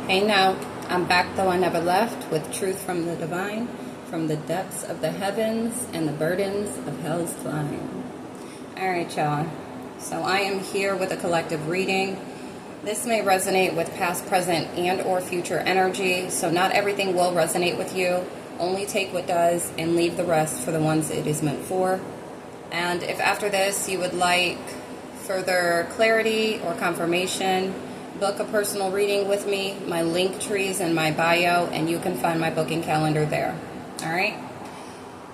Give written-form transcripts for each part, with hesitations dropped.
Hey now, I'm back though I never left with truth from the divine, from the depths of the heavens and the burdens of hell's climb. Alright y'all, so I am here with a collective reading. This may resonate with past, present, and or future energy, so not everything will resonate with you. Only take what does and leave the rest for the ones it is meant for. And if after this you would like further clarity or confirmation, book a personal reading with me. My Linktree is in my bio, and you can find my booking calendar there. All right?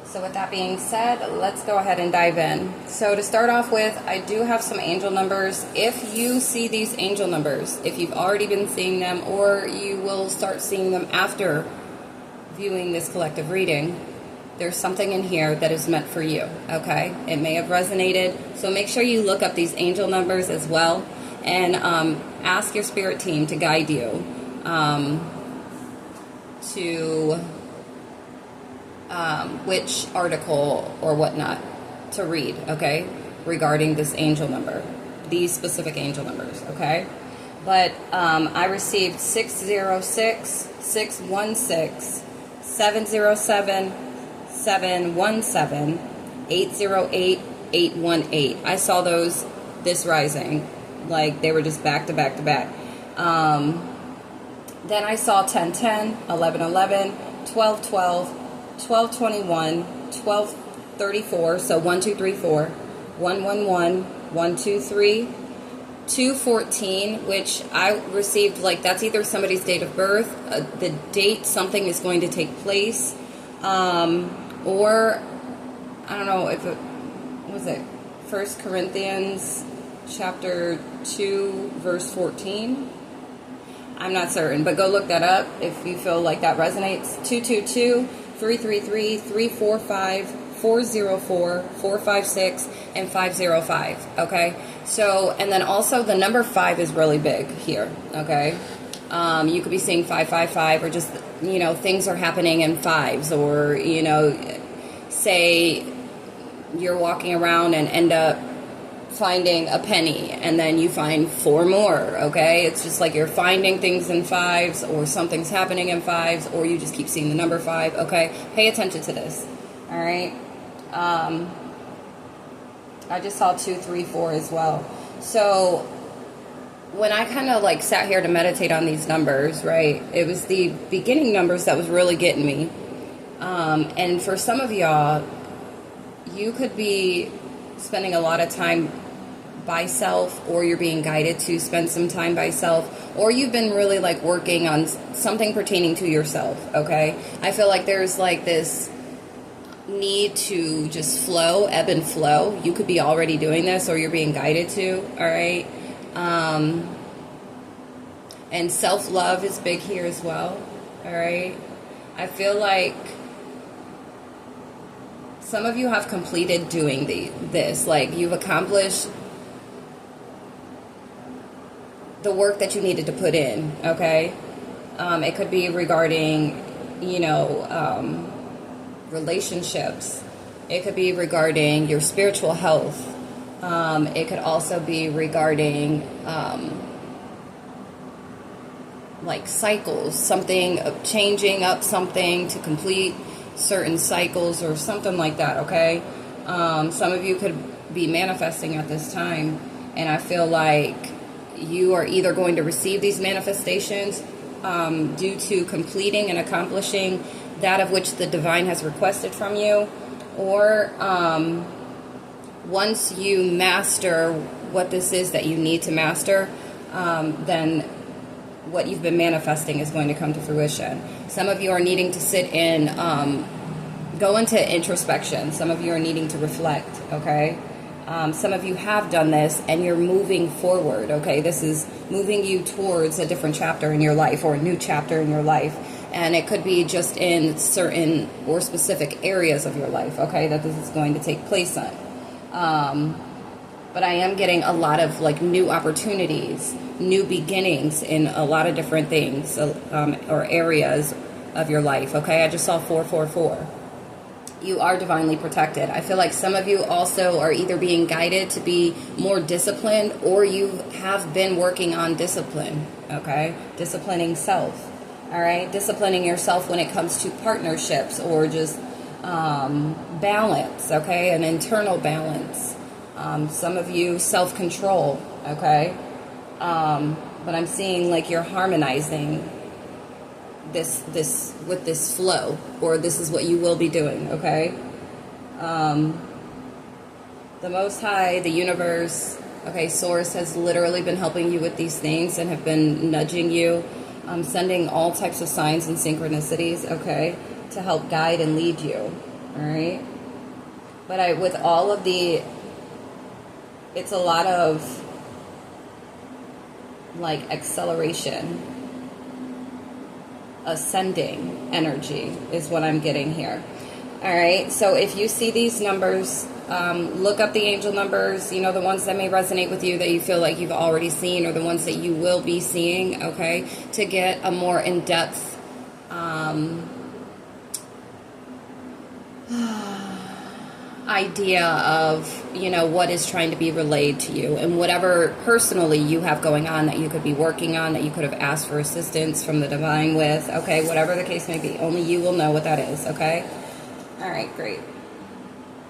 So with that being said, let's go ahead and dive in. So to start off with, I do have some angel numbers. If you see these angel numbers, if you've already been seeing them, or you will start seeing them after viewing this collective reading, there's something in here that is meant for you, okay? It may have resonated, so make sure you look up these angel numbers as well, and ask your spirit team to guide you to which article or whatnot to read, okay, regarding this angel number, these specific angel numbers, okay? But I received 606, 616, 707, 717, 808, 818. I saw those this rising. Like, they were just back to back to back. Then I saw 1010, 1111, 1212, 1221, 1234, so 1234, 111, 123, 214, which I received, like, that's either somebody's date of birth, the date something is going to take place, or, I don't know if it, was it 1 Corinthians chapter 2, verse 14? I'm not certain, but go look that up if you feel like that resonates. 222, 333, 345, 404, 456, and 505, okay? So, and then also the number 5 is really big here, okay? You could be seeing 555, or just, you know, things are happening in fives, or, you know, say you're walking around and end up finding a penny, and then you find 4 more, okay? It's just like you're finding things in fives, or something's happening in fives, or you just keep seeing the number 5, okay? Pay attention to this, all right? I just saw 2, 3, 4 as well. So when I kind of like sat here to meditate on these numbers, right, it was the beginning numbers that was really getting me. And for some of y'all, you could be spending a lot of time by self, or you're being guided to spend some time by self, or you've been really like working on something pertaining to yourself, okay? I feel like there's like this need to just flow, ebb and flow. You could be already doing this, or you're being guided to, all right? And self-love is big here as well, all right? I feel like some of you have completed doing this. Like, you've accomplished the work that you needed to put in, okay? It could be regarding, you know, relationships. It could be regarding your spiritual health. It could also be regarding, like, cycles, something, changing up something to complete certain cycles or something like that, okay? Some of you could be manifesting at this time, and I feel like you are either going to receive these manifestations due to completing and accomplishing that of which the divine has requested from you, or once you master what this is that you need to master, then what you've been manifesting is going to come to fruition. Some of you are needing to sit in, go into introspection. Some of you are needing to reflect, okay? Some of you have done this, and you're moving forward, okay? This is moving you towards a different chapter in your life, or a new chapter in your life. And it could be just in certain or specific areas of your life, okay, that this is going to take place on. But I am getting a lot of like new opportunities, new beginnings in a lot of different things, or areas of your life, okay? I just saw 444. You are divinely protected. I feel like some of you also are either being guided to be more disciplined, or you have been working on discipline, okay? Disciplining self, all right? Disciplining yourself when it comes to partnerships or just balance, okay? An internal balance. Some of you, self-control, okay? But I'm seeing like you're harmonizing this with this flow, or this is what you will be doing, okay? The Most High, the universe, okay, Source has literally been helping you with these things and have been nudging you, sending all types of signs and synchronicities, okay, to help guide and lead you, all right? But with all of the, it's a lot of like acceleration, ascending energy is what I'm getting here. All right, so if you see these numbers, look up the angel numbers, you know, the ones that may resonate with you that you feel like you've already seen, or the ones that you will be seeing, okay, to get a more in-depth idea of, you know, what is trying to be relayed to you, and whatever personally you have going on that you could be working on, that you could have asked for assistance from the divine with, okay, whatever the case may be, only you will know what that is, okay? All right, great.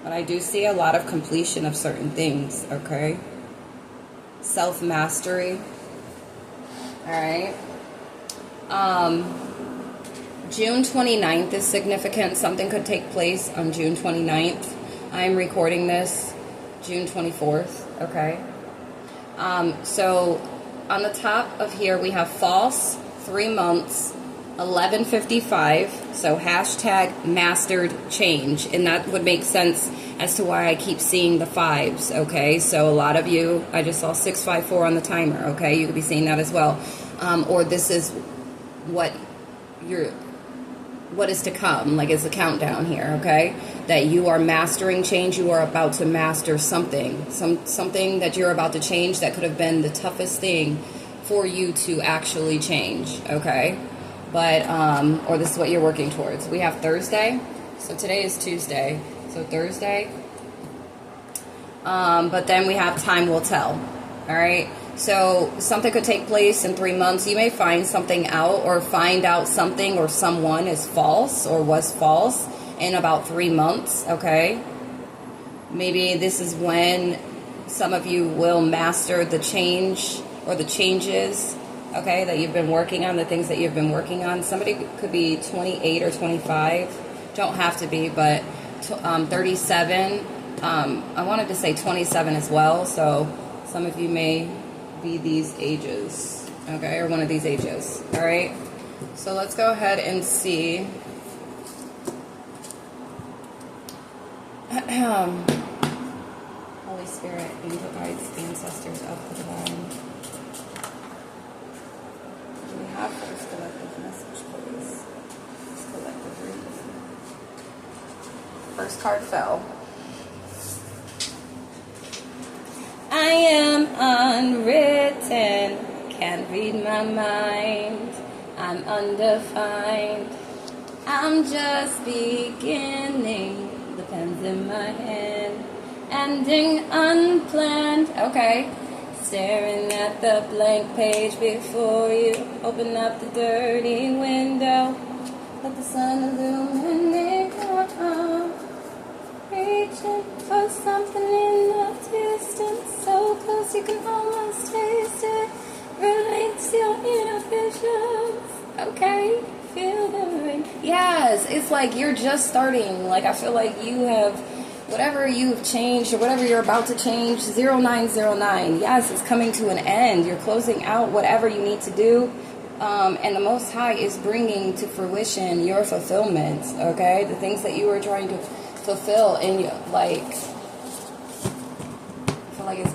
But I do see a lot of completion of certain things, okay? Self-mastery, all right? June 29th is significant. Something could take place on June 29th. I'm recording this June 24th, okay? So on the top of here, we have false, 3 months, 11:55, so hashtag mastered change, and that would make sense as to why I keep seeing the fives, okay? So a lot of you, I just saw 654 on the timer, okay? You could be seeing that as well. Or this is what is to come, like it's a countdown here, okay? That you are mastering change, you are about to master something, something that you're about to change that could have been the toughest thing for you to actually change, okay? But, or this is what you're working towards. We have Thursday, so today is Tuesday, so Thursday, but then we have time will tell, all right? So something could take place in 3 months. You may find something out, or find out something or someone is false or was false in about 3 months, okay? Maybe this is when some of you will master the change or the changes, okay, that you've been working on, the things that you've been working on. Somebody could be 28 or 25. Don't have to be, but 37. I wanted to say 27 as well, so some of you may be these ages, okay, or one of these ages, all right? So let's go ahead and see. Holy Spirit, angel guides, ancestors of the divine. Do we have first collective message, please? First collective read. First card fell. I am unwritten, can't read my mind. I'm undefined, I'm just beginning. The pen's in my hand, ending unplanned. Okay, staring at the blank page before you. Open up the dirty window, let the sun illuminate your arm. Reaching for something in the distance, so close you can almost taste it. Relates your inhibitions. Okay, feel the rain. Yes, it's like you're just starting. Like I feel like you have, whatever you've changed or whatever you're about to change, 0909. Yes, it's coming to an end. You're closing out whatever you need to do. And the Most High is bringing to fruition your fulfillment, okay? The things that you were trying to fulfill in your, like, I feel like it's,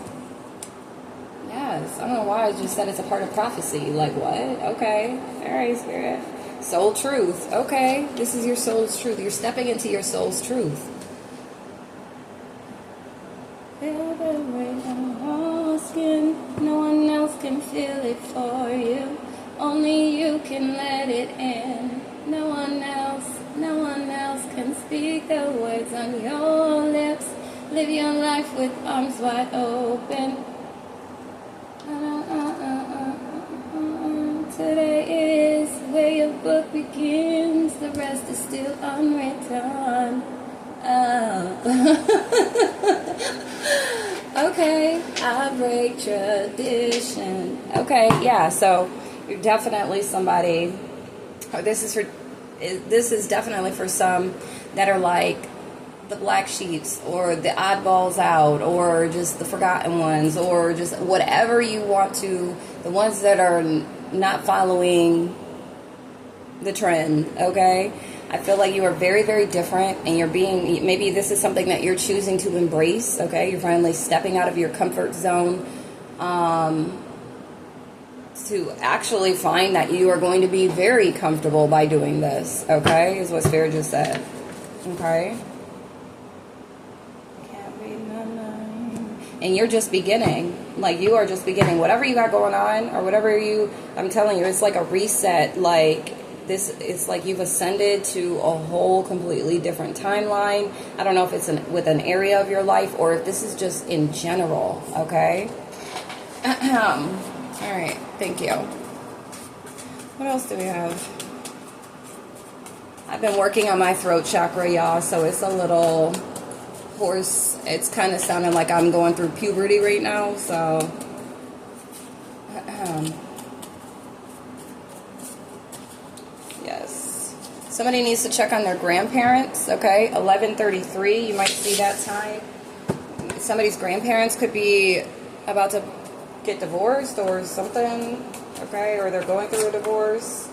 yes, I don't know why I just said it's a part of prophecy. Like, what? Okay, all right, Spirit. Soul truth, okay, this is your soul's truth. You're stepping into your soul's truth. Feel the weight on your skin, no one else can feel it for you. Only you can let it in, no one else. No one else can speak the words on your lips. Live your life with arms wide open. Today is where your book begins. The rest is still unwritten. Okay, I break tradition. Okay, yeah, so you're definitely somebody. This is definitely for some that are like the black sheeps or the oddballs out or just the forgotten ones or just whatever you want to, the ones that are not following the trend. Okay, I feel like you are very, very different, and you're being, maybe this is something that you're choosing to embrace. Okay, you're finally stepping out of your comfort zone to actually find that you are going to be very comfortable by doing this. Okay, is what Spirit just said. Okay, and you're just beginning. Like, you are just beginning. Whatever you got going on, or whatever I'm telling you, it's like a reset. Like, this, it's like you've ascended to a whole completely different timeline. I don't know if it's with an area of your life or if this is just in general. Okay. All right. Thank you. What else do we have? I've been working on my throat chakra, y'all, so it's a little hoarse. It's kind of sounding like I'm going through puberty right now, so yes. Somebody needs to check on their grandparents. Okay, 11:33. You might see that time. Somebody's grandparents could be about to get divorced or something. Okay, or they're going through a divorce.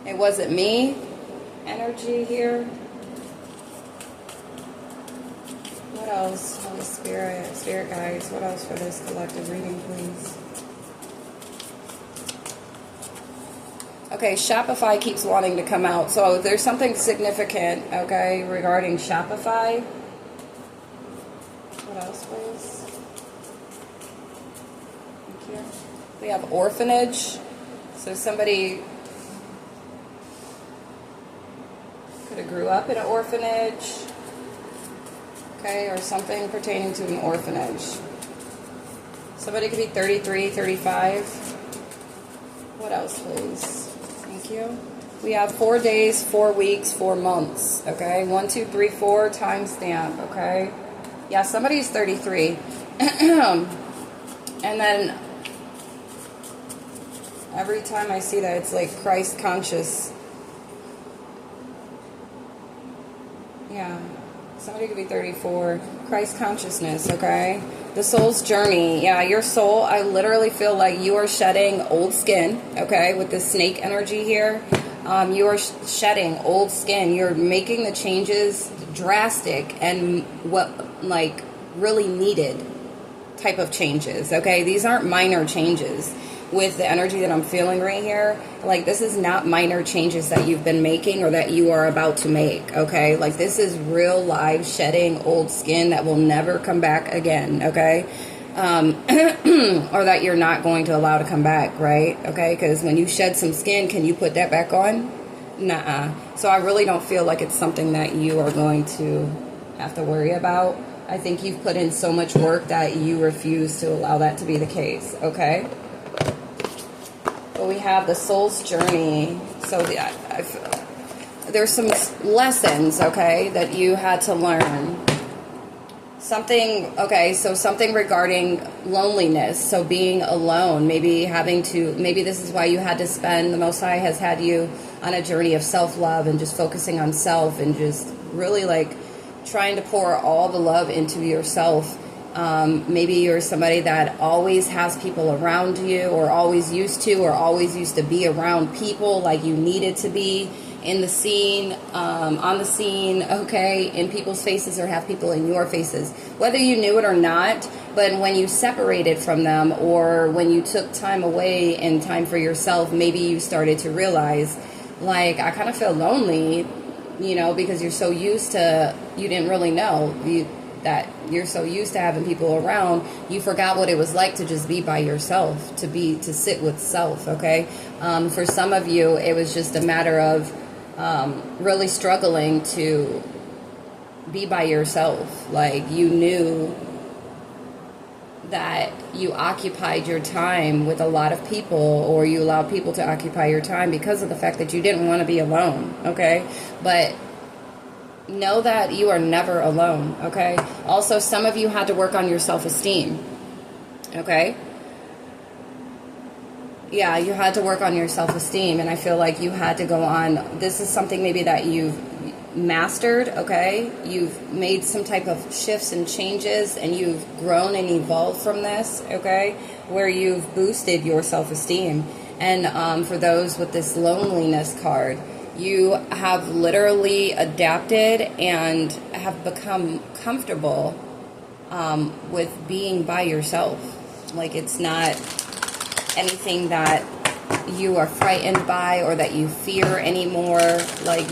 It wasn't me. Energy here. What else? Holy Spirit, Spirit guides. What else for this collective reading, please? Okay, Shopify keeps wanting to come out. So there's something significant, okay, regarding Shopify. What else, please? Thank you. We have orphanage. So somebody could have grew up in an orphanage. Okay, or something pertaining to an orphanage. Somebody could be 33, 35. What else, please? Thank you. We have 4 days, 4 weeks, 4 months. Okay, 1, 2, 3, 4 timestamp. Okay, yeah, somebody's 33, and then every time I see that, it's like Christ conscious. Yeah. Somebody could be 34. Christ consciousness, okay? The soul's journey. Yeah, your soul, I literally feel like you are shedding old skin, okay? With this snake energy here. You are shedding old skin. You're making the changes drastic and what, like, really needed type of changes, okay? These aren't minor changes. With the energy that I'm feeling right here, like, this is not minor changes that you've been making or that you are about to make, okay? Like, this is real live shedding old skin that will never come back again, okay? Or that you're not going to allow to come back, right? Okay, because when you shed some skin, can you put that back on? Nuh-uh. So I really don't feel like it's something that you are going to have to worry about. I think you've put in so much work that you refuse to allow that to be the case, okay? But we have the soul's journey. So there's some lessons, okay, that you had to learn. Something, okay, so something regarding loneliness. So being alone, maybe this is why you had to spend, the Most High has had you on a journey of self-love and just focusing on self and just really like trying to pour all the love into yourself. Maybe you're somebody that always has people around you or always used to be around people, like you needed to be in the scene, on the scene, okay, in people's faces or have people in your faces, whether you knew it or not. But when you separated from them or when you took time away and time for yourself, maybe you started to realize, like, I kind of feel lonely, you know, because you're so used to, you didn't really know that you're so used to having people around, you forgot what it was like to just be by yourself, to sit with self, okay? For some of you, it was just a matter of really struggling to be by yourself. Like, you knew that you occupied your time with a lot of people, or you allowed people to occupy your time because of the fact that you didn't want to be alone, okay? But know that you are never alone, okay? Also, some of you had to work on your self-esteem, okay? Yeah, you had to work on your self-esteem, and I feel like you had to go on. This is something maybe that you've mastered, okay? You've made some type of shifts and changes, and you've grown and evolved from this, okay? Where you've boosted your self-esteem. And for those with this loneliness card, you have literally adapted and have become comfortable with being by yourself. Like, it's not anything that you are frightened by or that you fear anymore. Like,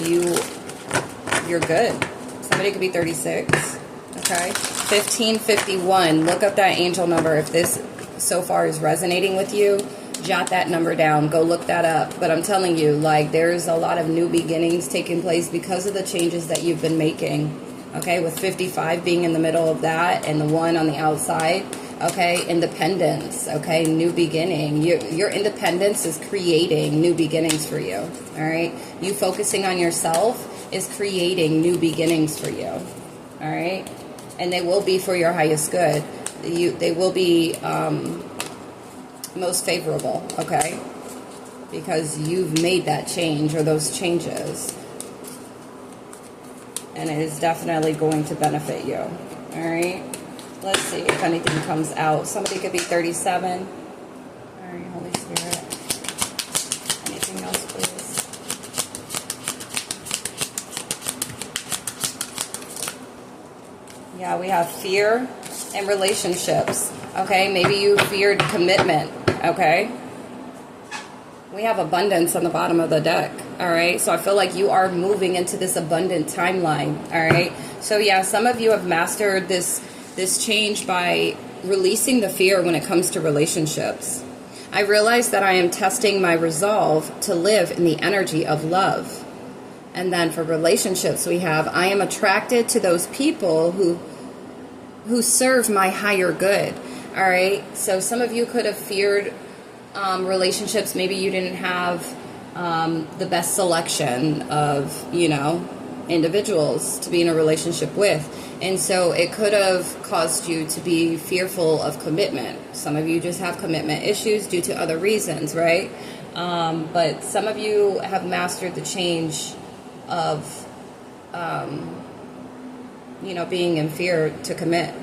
you're good. Somebody could be 36, okay? 1551, look up that angel number. If this so far is resonating with you, jot that number down, go look that up. But I'm telling you, like, there's a lot of new beginnings taking place because of the changes that you've been making, okay? With 55 being in the middle of that and the 1 on the outside, okay? Independence, okay? New beginning. Your independence is creating new beginnings for you, all right? You focusing on yourself is creating new beginnings for you, all right? And they will be for your highest good. They will be most favorable, okay? Because you've made that change or those changes. And it is definitely going to benefit you, all right? Let's see if anything comes out. Somebody could be 37. All right, Holy Spirit. Anything else, please? Yeah, we have fear and relationships, okay? Maybe you feared commitment, okay? We have abundance on the bottom of the deck, all right? So I feel like you are moving into this abundant timeline, all right? So yeah, some of you have mastered this change by releasing the fear when it comes to relationships. I realize that I am testing my resolve to live in the energy of love. And then for relationships, we have, I am attracted to those people who serve my higher good. All right. So some of you could have feared relationships. Maybe you didn't have the best selection of, individuals to be in a relationship with. And so it could have caused you to be fearful of commitment. Some of you just have commitment issues due to other reasons, right? But some of you have mastered the change of, being in fear to commit,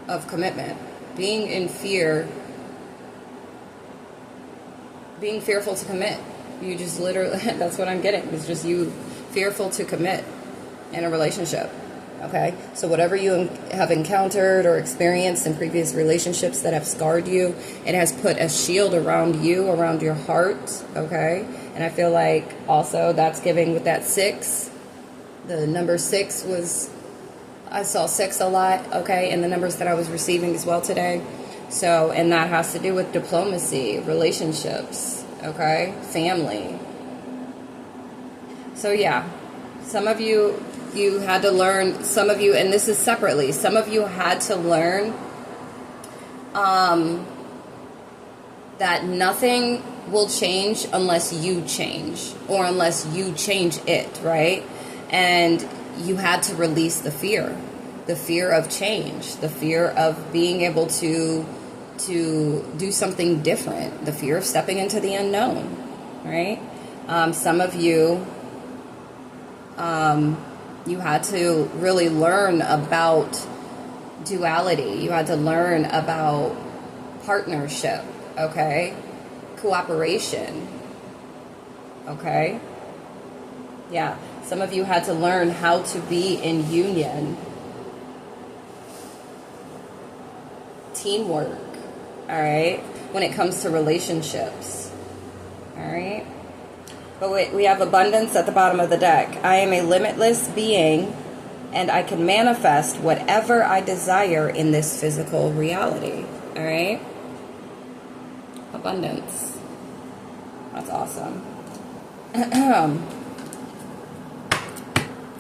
of commitment. Being in fear, being fearful to commit. You just literally, that's what I'm getting. It's just you fearful to commit in a relationship. Okay, so whatever you have encountered or experienced in previous relationships that have scarred you, it has put a shield around you, around your heart, okay? And I feel like also that's giving with that 6. The number 6 was, I saw 6 a lot, okay? And the numbers that I was receiving as well today. So, and that has to do with diplomacy, relationships, okay? Family. So yeah, some of you had to learn, some of you, and this is separately, some of you had to learn that nothing will change unless you change, or unless you change it, right? And you had to release the fear of change, the fear of being able to do something different, the fear of stepping into the unknown, right? Some of you, you had to really learn about duality. You had to learn about partnership, okay? Cooperation, okay? Yeah, some of you had to learn how to be in union. Teamwork, all right? When it comes to relationships, all right? But wait, we have abundance at the bottom of the deck. I am a limitless being, and I can manifest whatever I desire in this physical reality. All right? Abundance. That's awesome.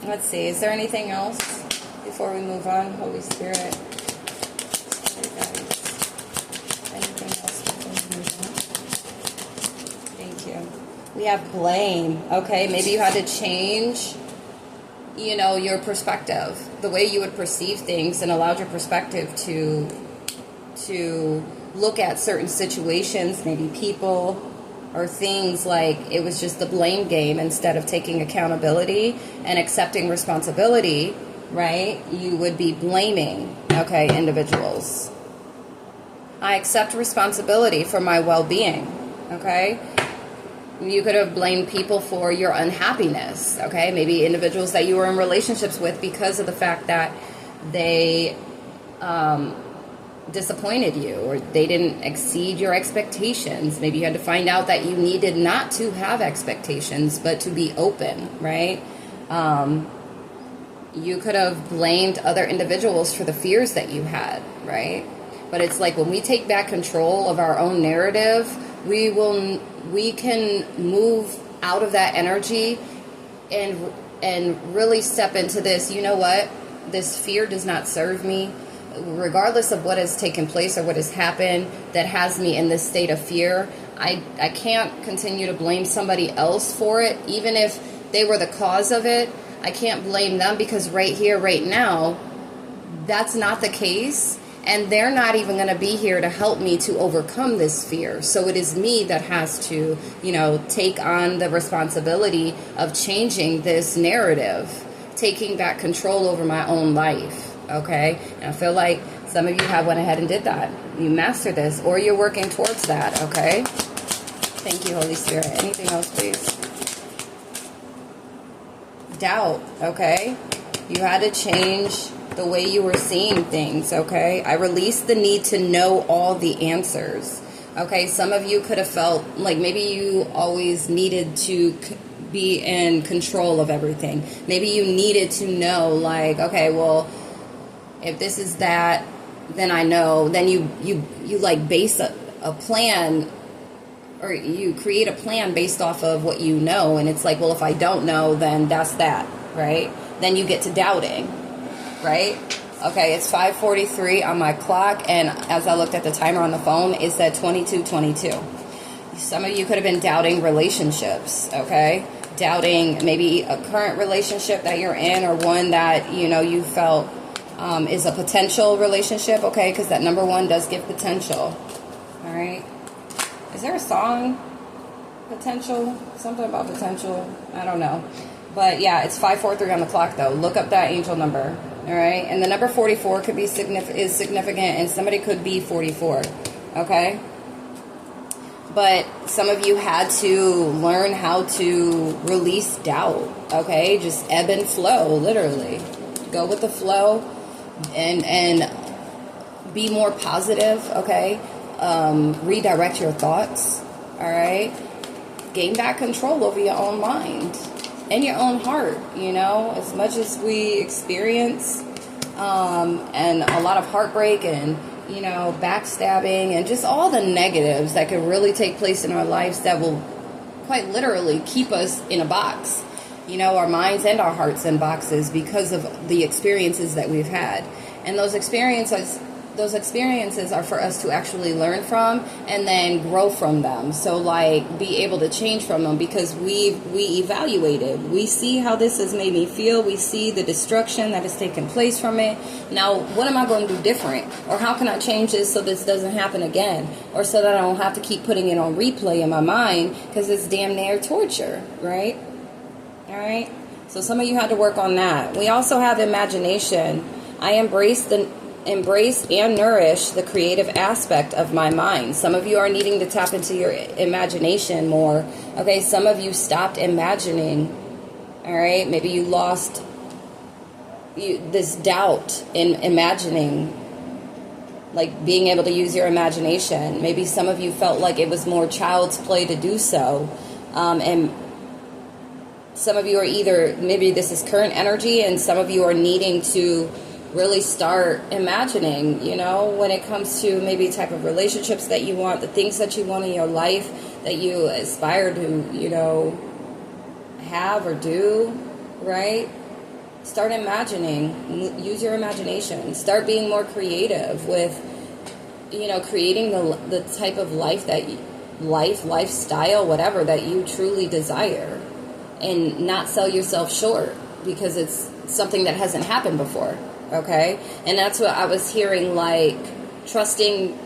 Let's see. Is there anything else before we move on? Holy Spirit. Sorry, guys. Anything else before we move on? Thank you. We have blame. Okay, maybe you had to change, your perspective, the way you would perceive things, and allowed your perspective to look at certain situations, maybe people or things, like it was just the blame game instead of taking accountability and accepting responsibility, right? You would be blaming, okay, individuals. I accept responsibility for my well-being, okay? You could have blamed people for your unhappiness, okay? Maybe individuals that you were in relationships with because of the fact that they disappointed you, or they didn't exceed your expectations. Maybe you had to find out that you needed not to have expectations, but to be open, right? You could have blamed other individuals for the fears that you had, right? But it's like when we take back control of our own narrative, we can move out of that energy and really step into this. You know what? This fear does not serve me. Regardless of what has taken place or what has happened that has me in this state of fear, I can't continue to blame somebody else for it. Even if they were the cause of it, I can't blame them, because right here, right now, that's not the case. And they're not even going to be here to help me to overcome this fear. So it is me that has to, take on the responsibility of changing this narrative, taking back control over my own life. Okay, and I feel like some of you have went ahead and did that. You mastered this, or you're working towards that. Okay, thank you, Holy Spirit. Anything else, please? Doubt. Okay, you had to change the way you were seeing things. Okay, I released the need to know all the answers. Okay, some of you could have felt like maybe you always needed to be in control of everything. Maybe you needed to know, like, okay, well, if this is that, then I know. Then you like base a plan, or you create a plan based off of what you know. And it's like, well, if I don't know, then that's that, right? Then you get to doubting, right? Okay, it's 5:43 on my clock, and as I looked at the timer on the phone, it said 22:22. Some of you could have been doubting relationships, okay? Doubting maybe a current relationship that you're in, or one that, you felt is a potential relationship, okay? Because that number 1 does give potential. All right. Is there a song? Potential? Something about potential? I don't know. But yeah, it's 5:43 on the clock though. Look up that angel number. All right. And the number 44 could be is significant, and somebody could be 44. Okay. But some of you had to learn how to release doubt. Okay. Just ebb and flow, literally. Go with the flow. And be more positive, okay? Redirect your thoughts, all right? Gain back control over your own mind and your own heart, as much as we experience and a lot of heartbreak and, backstabbing and just all the negatives that could really take place in our lives that will quite literally keep us in a box. Our minds and our hearts in boxes because of the experiences that we've had. And those experiences are for us to actually learn from and then grow from them. So like be able to change from them, because we evaluated. We see how this has made me feel. We see the destruction that has taken place from it. Now, what am I going to do different? Or how can I change this so this doesn't happen again? Or so that I don't have to keep putting it on replay in my mind, because it's damn near torture, right? All right. So some of you had to work on that. We also have imagination. I embrace and nourish the creative aspect of my mind. Some of you are needing to tap into your imagination more. Okay. Some of you stopped imagining. All right. Maybe you lost this doubt in imagining, like being able to use your imagination. Maybe some of you felt like it was more child's play to do so. And some of you are either, maybe this is current energy, and some of you are needing to really start imagining, when it comes to maybe type of relationships that you want, the things that you want in your life that you aspire to, have or do, right? Start imagining. Use your imagination. Start being more creative with, creating the type of lifestyle, whatever that you truly desire, and not sell yourself short because it's something that hasn't happened before. Okay? And that's what I was hearing, like trusting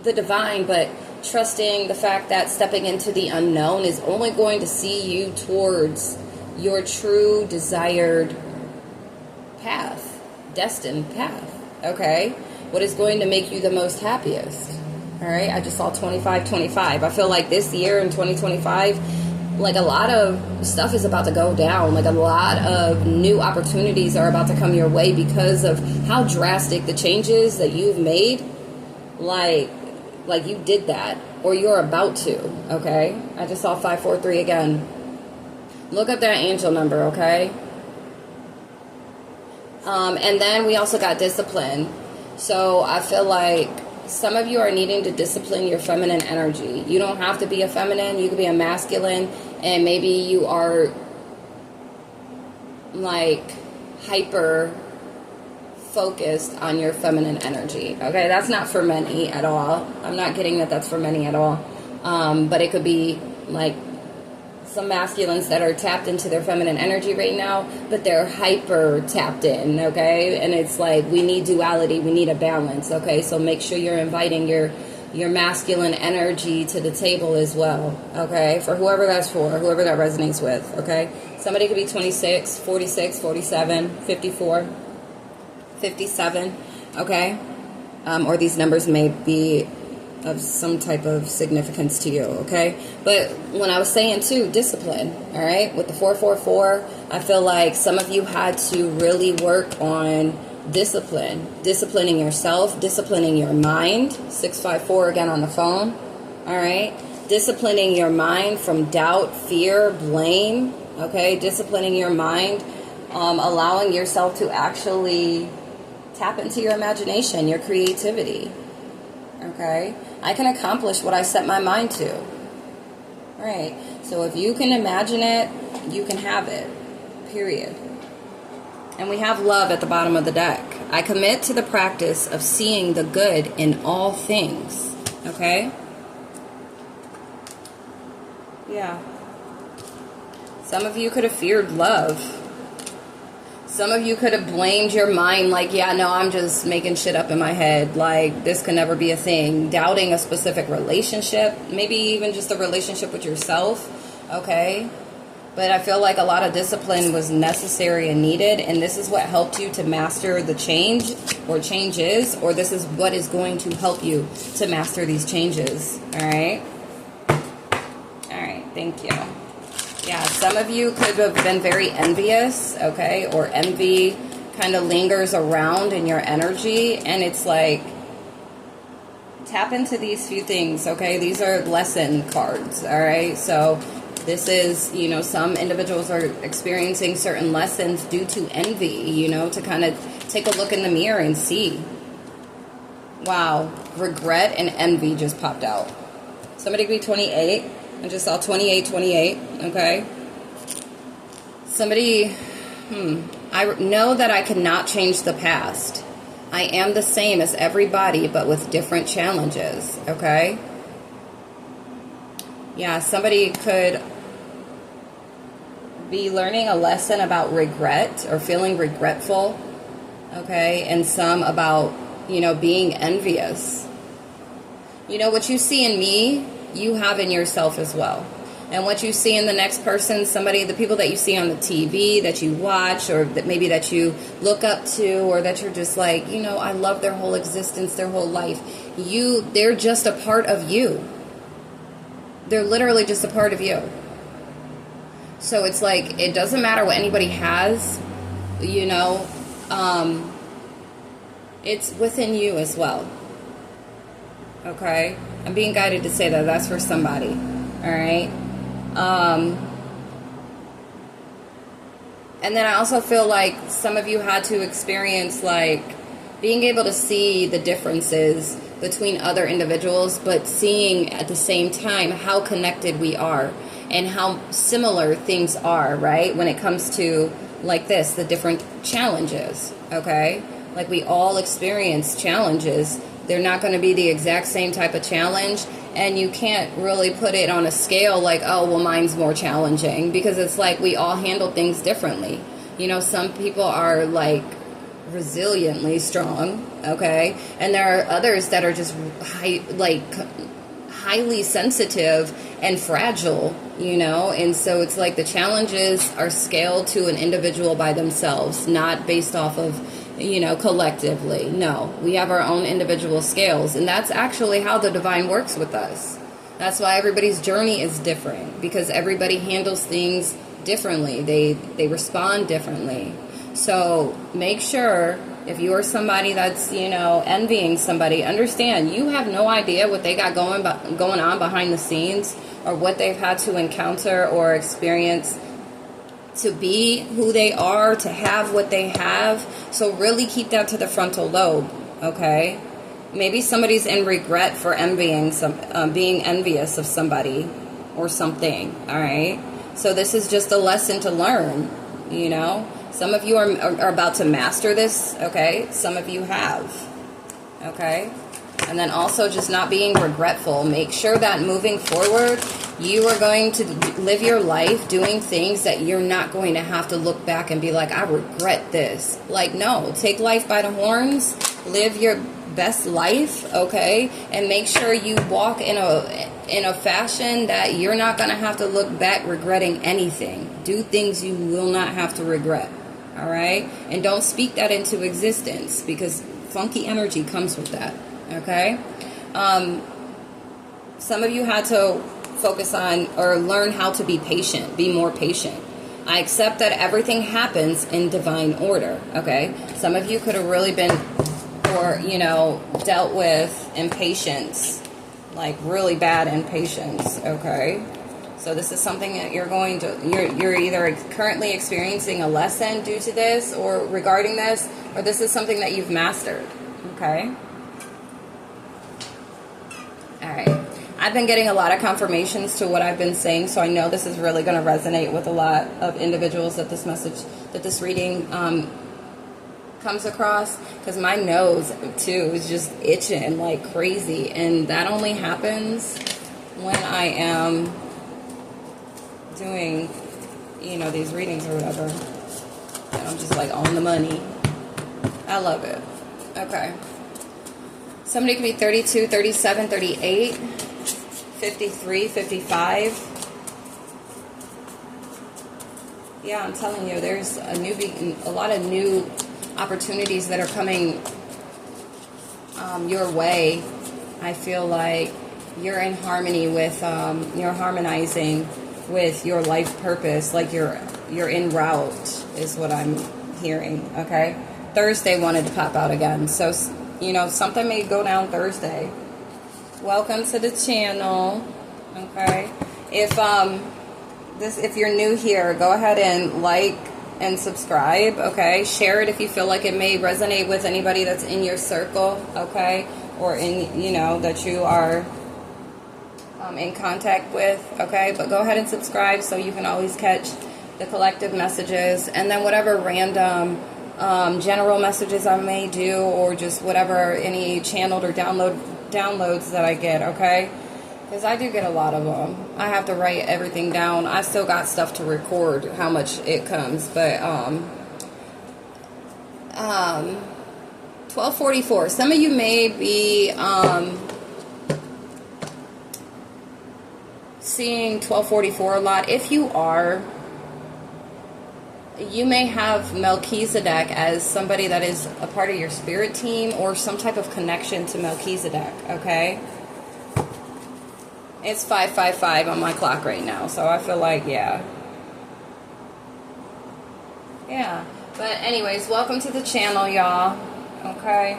the divine, but trusting the fact that stepping into the unknown is only going to see you towards your true desired path, destined path, okay? What is going to make you the most happiest, all right? I just saw 2525. I feel like this year in 2025, like a lot of stuff is about to go down. Like a lot of new opportunities are about to come your way because of how drastic the changes that you've made. Like you did that, or you're about to, okay? I just saw 543 again. Look up that angel number, okay? And then we also got discipline. So I feel like some of you are needing to discipline your feminine energy. You don't have to be a feminine. You could be a masculine. And maybe you are like hyper focused on your feminine energy. Okay, that's not for many at all. I'm not getting that that's for many at all. But it could be like some masculines that are tapped into their feminine energy right now, but they're hyper tapped in, okay? And it's like, we need duality, we need a balance, okay? So make sure you're inviting your masculine energy to the table as well, okay? For whoever that's for, whoever that resonates with, okay? Somebody could be 26, 46, 47, 54, 57, okay? Or these numbers may be of some type of significance to you, okay? But when I was saying too, discipline, all right? With the 444, I feel like some of you had to really work on disciplining yourself, disciplining your mind. 654 again on the phone, all right? Disciplining your mind from doubt, fear, blame, okay? Disciplining your mind, allowing yourself to actually tap into your imagination, your creativity, okay? I can accomplish what I set my mind to. All right. So if you can imagine it, you can have it. Period. And we have love at the bottom of the deck. I commit to the practice of seeing the good in all things. Okay? Yeah. Some of you could have feared love. Some of you could have blamed your mind like, yeah, no, I'm just making shit up in my head. Like, this can never be a thing. Doubting a specific relationship. Maybe even just a relationship with yourself. Okay? But I feel like a lot of discipline was necessary and needed. And this is what helped you to master the change or changes. Or this is what is going to help you to master these changes. All right? All right. Thank you. Yeah, some of you could have been very envious, okay? Or envy kind of lingers around in your energy. And it's like, tap into these few things, okay? These are lesson cards, all right? So this is, some individuals are experiencing certain lessons due to envy, to kind of take a look in the mirror and see. Wow, regret and envy just popped out. Somebody could be 28. I just saw 28, okay? Somebody, I know that I cannot change the past. I am the same as everybody, but with different challenges, okay? Yeah, somebody could be learning a lesson about regret or feeling regretful, okay? And some about, being envious. What you see in me, you have in yourself as well. And what you see in the next person, the people that you see on the TV that you watch, or that maybe that you look up to, or that you're just like, I love their whole existence, their whole life. They're just a part of you. They're literally just a part of you. So it's like, it doesn't matter what anybody has, it's within you as well. Okay? I'm being guided to say that that's for somebody. All right? And then I also feel like some of you had to experience like being able to see the differences between other individuals, but seeing at the same time how connected we are and how similar things are, right? When it comes to like this, the different challenges, okay? Like we all experience challenges. They're not going to be the exact same type of challenge, and you can't really put it on a scale like, oh, well, mine's more challenging, because it's like we all handle things differently. You know, some people are like resiliently strong, okay? And there are others that are just highly sensitive and fragile, you know? And so it's like the challenges are scaled to an individual by themselves, not based off of, you know, collectively. No, we have our own individual scales, and that's actually how the divine works with us. That's why everybody's journey is different, because everybody handles things differently. They respond differently. So make sure, if you are somebody that's, you know, envying somebody, understand you have no idea what they got going on behind the scenes, or what they've had to encounter or experience to be who they are, to have what they have. So really keep that to the frontal lobe, okay? Maybe somebody's in regret for being envious of somebody or something, all right? So this is just a lesson to learn, you know? Some of you are about to master this, okay? Some of you have, okay? And then also just not being regretful. Make sure that moving forward, you are going to live your life doing things that you're not going to have to look back and be like, I regret this. Like, no, take life by the horns, live your best life, okay? And make sure you walk in a fashion that you're not going to have to look back regretting anything. Do things you will not have to regret, all right? And don't speak that into existence, because funky energy comes with that, okay? Some of you had to focus on or learn how to be patient, be more patient. I accept that everything happens in divine order, okay? Some of you could have really been, or, you know, dealt with impatience, like really bad impatience, okay? So this is something that you're either currently experiencing a lesson due to this or regarding this, or this is something that you've mastered, okay? All right. I've been getting a lot of confirmations to what I've been saying, so I know this is really going to resonate with a lot of individuals that this reading comes across, because my nose too is just itching like crazy, and that only happens when I am doing, you know, these readings or whatever, and I'm just like on the money. I love it. Okay. Somebody could be 32, 37, 38, 53, 55. Yeah, I'm telling you, there's a lot of new opportunities that are coming your way. I feel like you're in harmony with, you're harmonizing with your life purpose, like you're en route is what I'm hearing, okay? Thursday wanted to pop out again, so, you know, something may go down Thursday. Welcome to the channel, okay? If you're new here, go ahead and like and subscribe, okay? Share it if you feel like it may resonate with anybody that's in your circle, okay? Or in, you know, that you are in contact with, okay? But go ahead and subscribe so you can always catch the collective messages, and then whatever random general messages I may do, or just whatever, any channeled or downloads that I get, okay? Because I do get a lot of them. I have to write everything down. I still got stuff to record how much it comes, but 1244. Some of you may be seeing 1244 a lot. If you are, you may have Melchizedek as somebody that is a part of your spirit team, or some type of connection to Melchizedek, okay? It's 5:55 on my clock right now, so I feel like, yeah. But anyways, welcome to the channel, y'all, okay?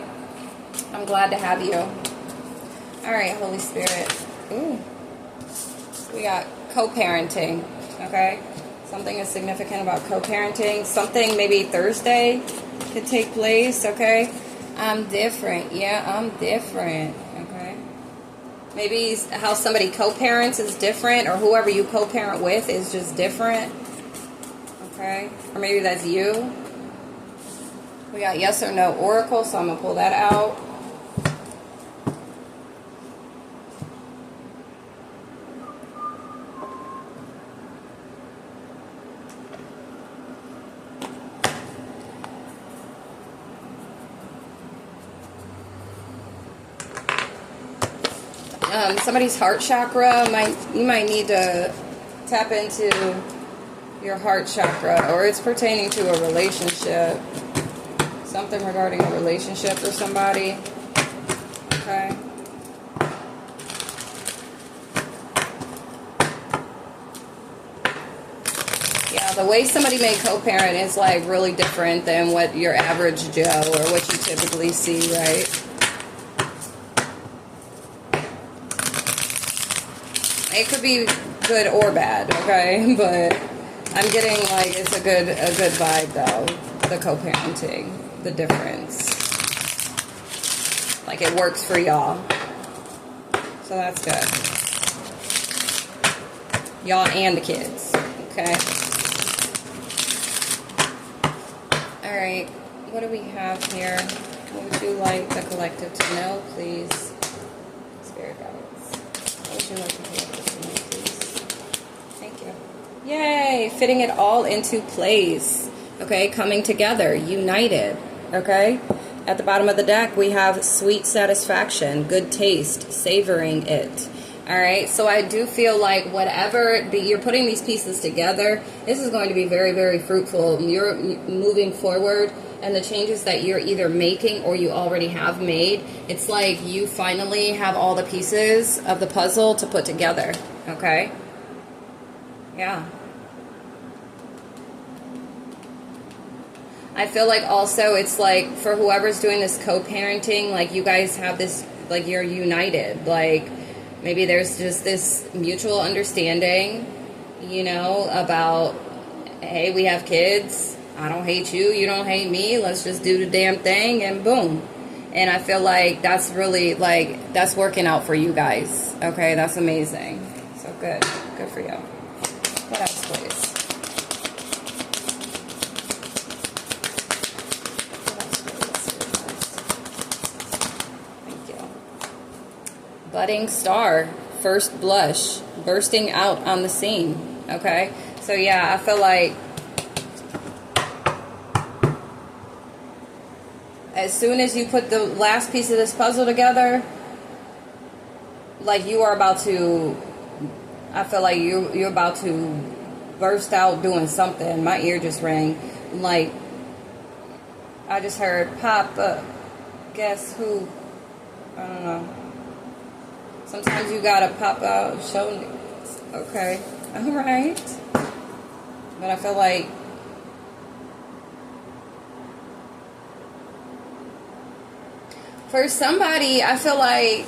I'm glad to have you. All right, Holy Spirit. Ooh. We got co-parenting, okay? Something is significant about co-parenting. Something maybe Thursday could take place, okay? I'm different. Yeah, I'm different, okay? Maybe how somebody co-parents is different, or whoever you co-parent with is just different, Okay, or maybe that's you. We got yes or no oracle, so I'm going to pull that out. Somebody's heart chakra, you might need to tap into your heart chakra, or it's pertaining to a relationship. Something regarding a relationship or somebody. Okay. Yeah, the way somebody may co-parent is like really different than what your average Joe or what you typically see, right? It could be good or bad, okay? But I'm getting like it's a good vibe though. The co-parenting, the difference. Like it works for y'all. So that's good. Y'all and the kids, okay? All right, what do we have here? What would you like the collective to know, please? Spirit guides. What would you like the collective to know, please? Thank you. Yay! Fitting it all into place. Okay, coming together, united. Okay? At the bottom of the deck, we have sweet satisfaction, good taste, savoring it. All right, so I do feel like whatever you're putting these pieces together, this is going to be very, very fruitful. You're moving forward, and the changes that you're either making or you already have made, it's like you finally have all the pieces of the puzzle to put together. Okay? Yeah. I feel like also it's like for whoever's doing this co-parenting, like you guys have this, like you're united. Like maybe there's just this mutual understanding, you know, about, hey, we have kids. I don't hate you. You don't hate me. Let's just do the damn thing and boom. And I feel like that's really like, that's working out for you guys. Okay, that's amazing. So good. Good for you. What else, please? Budding star, first blush, bursting out on the scene. Okay, so yeah, I feel like as soon as you put the last piece of this puzzle together, like you are about to, I feel like you're about to burst out doing something. My ear just rang. Like I just heard pop up. Guess who? I don't know. Sometimes you gotta pop out, show. Okay, all right. But I feel like for somebody, I feel like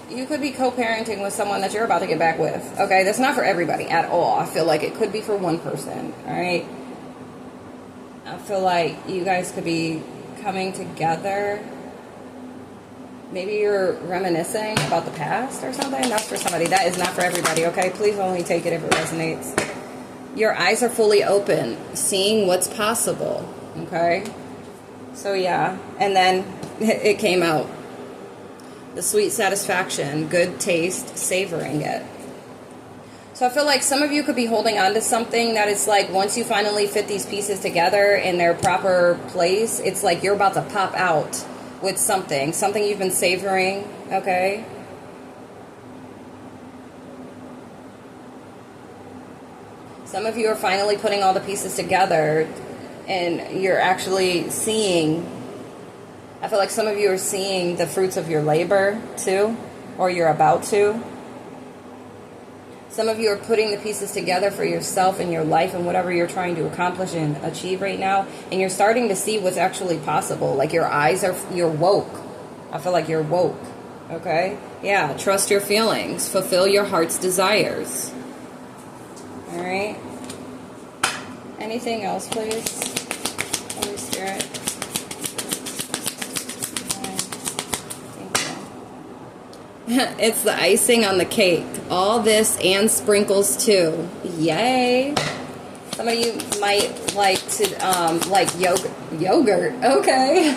you could be co-parenting with someone that you're about to get back with. Okay, that's not for everybody at all. I feel like it could be for one person. All right. I feel like you guys could be coming together. Maybe you're reminiscing about the past or something. That's for somebody. That is not for everybody, okay? Please only take it if it resonates. Your eyes are fully open, seeing what's possible, okay? So, yeah. And then it came out. The sweet satisfaction, good taste, savoring it. So I feel like some of you could be holding on to something that is like once you finally fit these pieces together in their proper place, it's like you're about to pop out with something you've been savoring, okay? Some of you are finally putting all the pieces together and you're actually seeing, I feel like some of you are seeing the fruits of your labor too, or you're about to. Some of you are putting the pieces together for yourself and your life and whatever you're trying to accomplish and achieve right now. And you're starting to see what's actually possible. Like your eyes are, you're woke. I feel like you're woke. Okay? Yeah, trust your feelings. Fulfill your heart's desires. All right? Anything else, please? Holy Spirit. It's the icing on the cake. All this and sprinkles too. Yay. Some of you might like to like yogurt. Okay.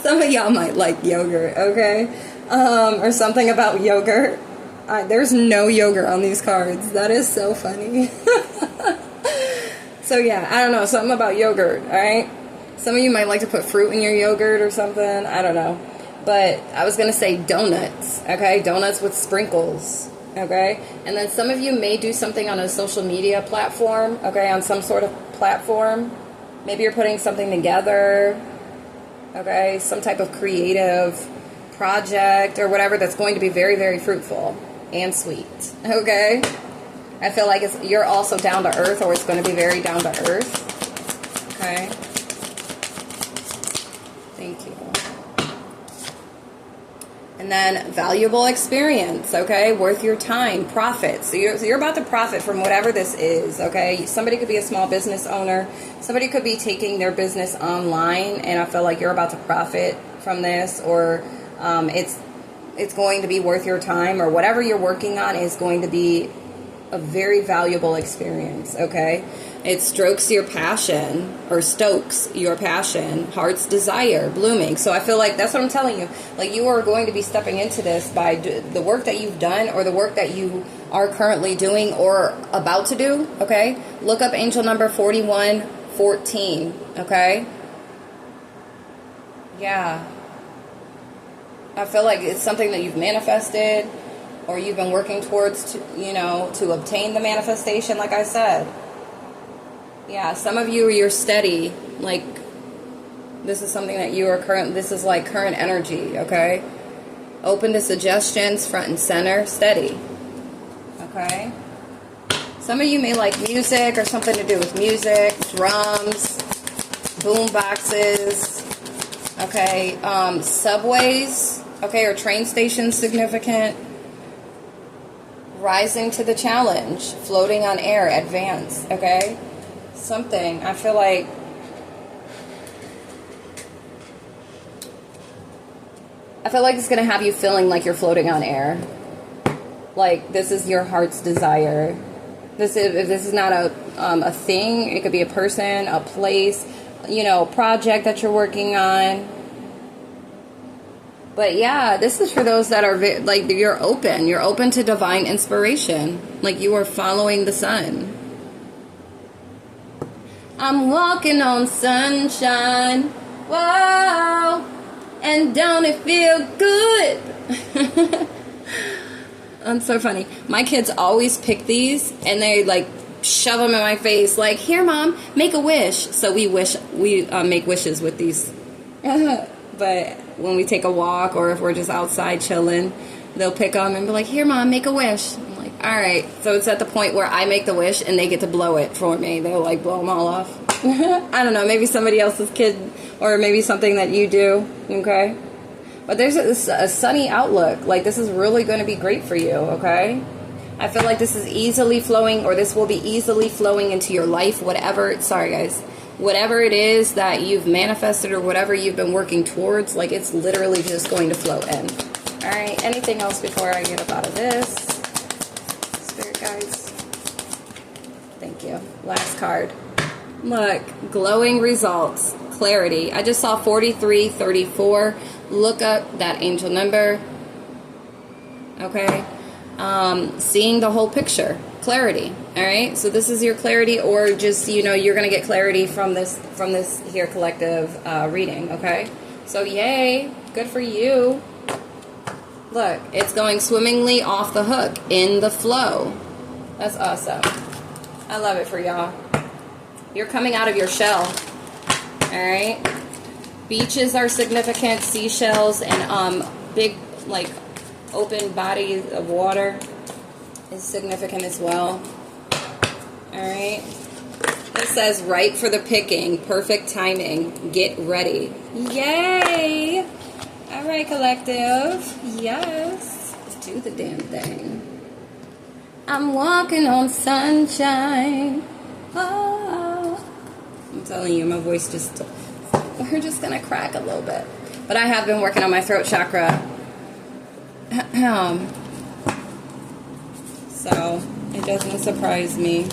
Some of y'all might like yogurt. Okay. Or something about yogurt. There's no yogurt on these cards. That is so funny. So yeah, I don't know, something about yogurt, alright? Some of you might like to put fruit in your yogurt or something, I don't know. But I was going to say donuts, okay? Donuts with sprinkles, okay? And then some of you may do something on a social media platform, okay? On some sort of platform. Maybe you're putting something together, okay? Some type of creative project or whatever that's going to be very, very fruitful and sweet, okay? I feel like you're also down to earth, or it's going to be very down to earth. Okay. Thank you. And then valuable experience, okay? Worth your time, profit. So you're about to profit from whatever this is, okay? Somebody could be a small business owner. Somebody could be taking their business online, and I feel like you're about to profit from this, or it's going to be worth your time, or whatever you're working on is going to be a very valuable experience, okay? It stokes your passion, heart's desire, blooming. So I feel like that's what I'm telling you. Like, you are going to be stepping into this by the work that you've done, or the work that you are currently doing or about to do, okay? Look up angel number 4114, okay? Yeah. I feel like it's something that you've manifested, or you've been working towards, to obtain the manifestation, like I said. Yeah, some of you, you're steady. Like, this is something that you are this is like current energy, okay? Open to suggestions, front and center, steady. Okay? Some of you may like music, or something to do with music, drums, boom boxes, okay? Subways, okay, or train stations, significant. Rising to the challenge, floating on air, advance, okay? Something, I feel like it's going to have you feeling like you're floating on air. Like, this is your heart's desire. If this is not a thing, it could be a person, a place, project that you're working on. But yeah, this is for those that are like, you're open to divine inspiration. Like, you are following the sun. I'm walking on sunshine. Whoa. And don't it feel good? I'm so funny. My kids always pick these, and they like shove them in my face. Like, here, Mom, make a wish. So we make wishes with these. But when we take a walk, or if we're just outside chilling, they'll pick them and be like, here, Mom, make a wish. I'm like, all right. So it's at the point where I make the wish and they get to blow it for me. They'll like blow them all off. I don't know, maybe somebody else's kid, or maybe something that you do, okay? But there's a sunny outlook. Like, this is really going to be great for you, okay? I feel like this is easily flowing, or this will be easily flowing into your life, whatever it is that you've manifested, or whatever you've been working towards, like, it's literally just going to flow in. All right, anything else before I get up out of this? Spirit guides. Thank you. Last card. Look, glowing results, clarity. I just saw 4334. Look up that angel number. Okay. Seeing the whole picture, clarity. All right. So this is your clarity, or just, you're going to get clarity from this here collective reading. Okay. So yay. Good for you. Look, it's going swimmingly off the hook, in the flow. That's awesome. I love it for y'all. You're coming out of your shell. Alright? Beaches are significant. Seashells and big, like, open bodies of water is significant as well. Alright? It says, ripe for the picking. Perfect timing. Get ready. Yay! Alright, collective. Yes. Let's do the damn thing. I'm walking on sunshine. Oh. I'm telling you, my voice we're just going to crack a little bit. But I have been working on my throat chakra. So, it doesn't surprise me.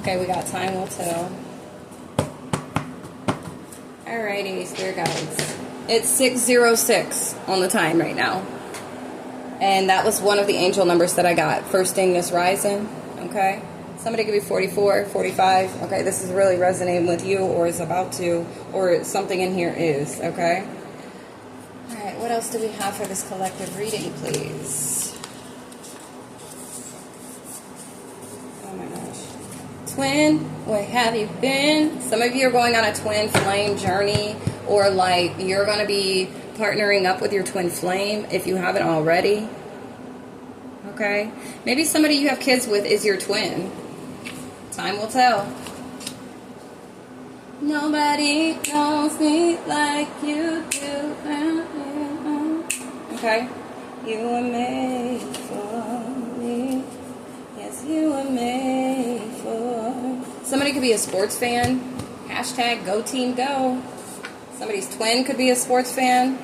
Okay, we got time will tell. Alrighty, spirit guides. It's 606 on the time right now. And that was one of the angel numbers that I got. First thing this rising. Okay. Somebody could be 44, 45. Okay, this is really resonating with you, or is about to, or something in here is. Okay. Alright, what else do we have for this collective reading, please? Oh my gosh. Twin, where have you been? Some of you are going on a twin flame journey, or like you're going to be partnering up with your twin flame if you haven't already. Okay? Maybe somebody you have kids with is your twin. Time will tell. Nobody knows me like you do. Okay? You were made for me. Yes, you were made for. Somebody could be a sports fan. Hashtag go team go. Somebody's twin could be a sports fan.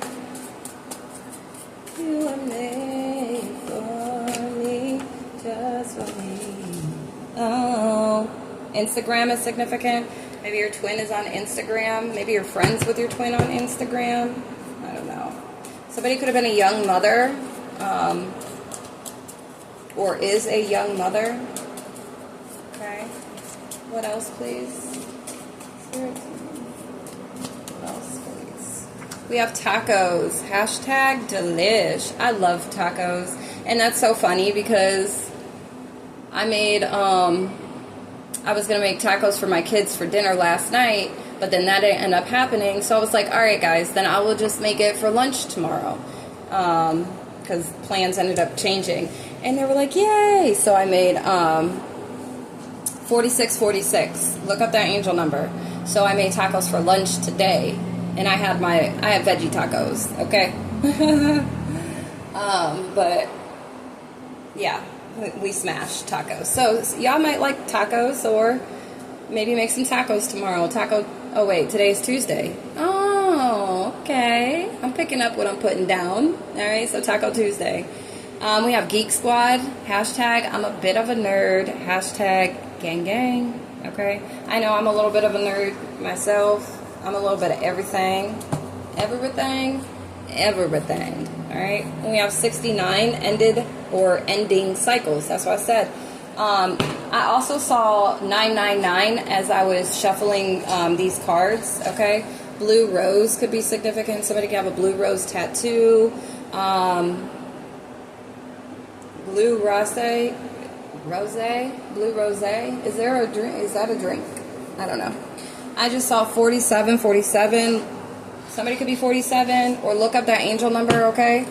You were made for me, just for me. Oh, Instagram is significant. Maybe your twin is on Instagram. Maybe you're friends with your twin on Instagram. I don't know. Somebody could have been a young mother, or is a young mother. Okay. What else, please? What else, please? We have tacos. Hashtag delish. I love tacos. And that's so funny because I made, I was going to make tacos for my kids for dinner last night, but then that didn't end up happening. So I was like, all right, guys, then I will just make it for lunch tomorrow. Because plans ended up changing. And they were like, yay. So I made 4646. Look up that angel number. So I made tacos for lunch today. And I had veggie tacos, okay? But yeah, we smashed tacos. So y'all might like tacos, or maybe make some tacos tomorrow. Oh wait, today's Tuesday. Oh, okay. I'm picking up what I'm putting down. All right, so Taco Tuesday. We have Geek Squad. Hashtag I'm a bit of a nerd. Hashtag gang gang. Okay. I know I'm a little bit of a nerd myself. I'm a little bit of everything. Everything. All right. And we have 69 ending cycles. That's what I said. I also saw 999 as I was shuffling these cards. Okay. Blue rose could be significant. Somebody could have a blue rose tattoo. Blue rose. Blue rose. Is there a drink? Is that a drink? I don't know. I just saw 47. Somebody could be 47, or look up that angel number, okay?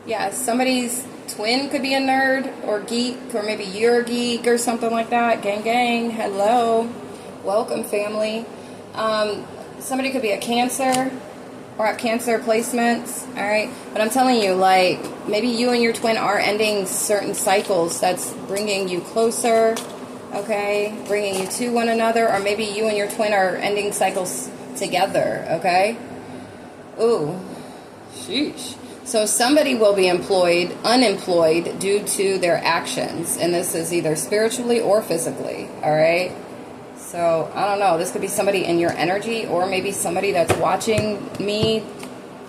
Yeah, somebody's twin could be a nerd or geek, or maybe you're a geek or something like that. Gang, gang, hello. Welcome, family. Somebody could be a Cancer or have Cancer placements, all right? But I'm telling you, like, maybe you and your twin are ending certain cycles that's bringing you closer, okay, bringing you to one another, or maybe you and your twin are ending cycles together, okay? Ooh, sheesh. So somebody will be unemployed due to their actions, and this is either spiritually or physically, all right? So, I don't know, this could be somebody in your energy, or maybe somebody that's watching me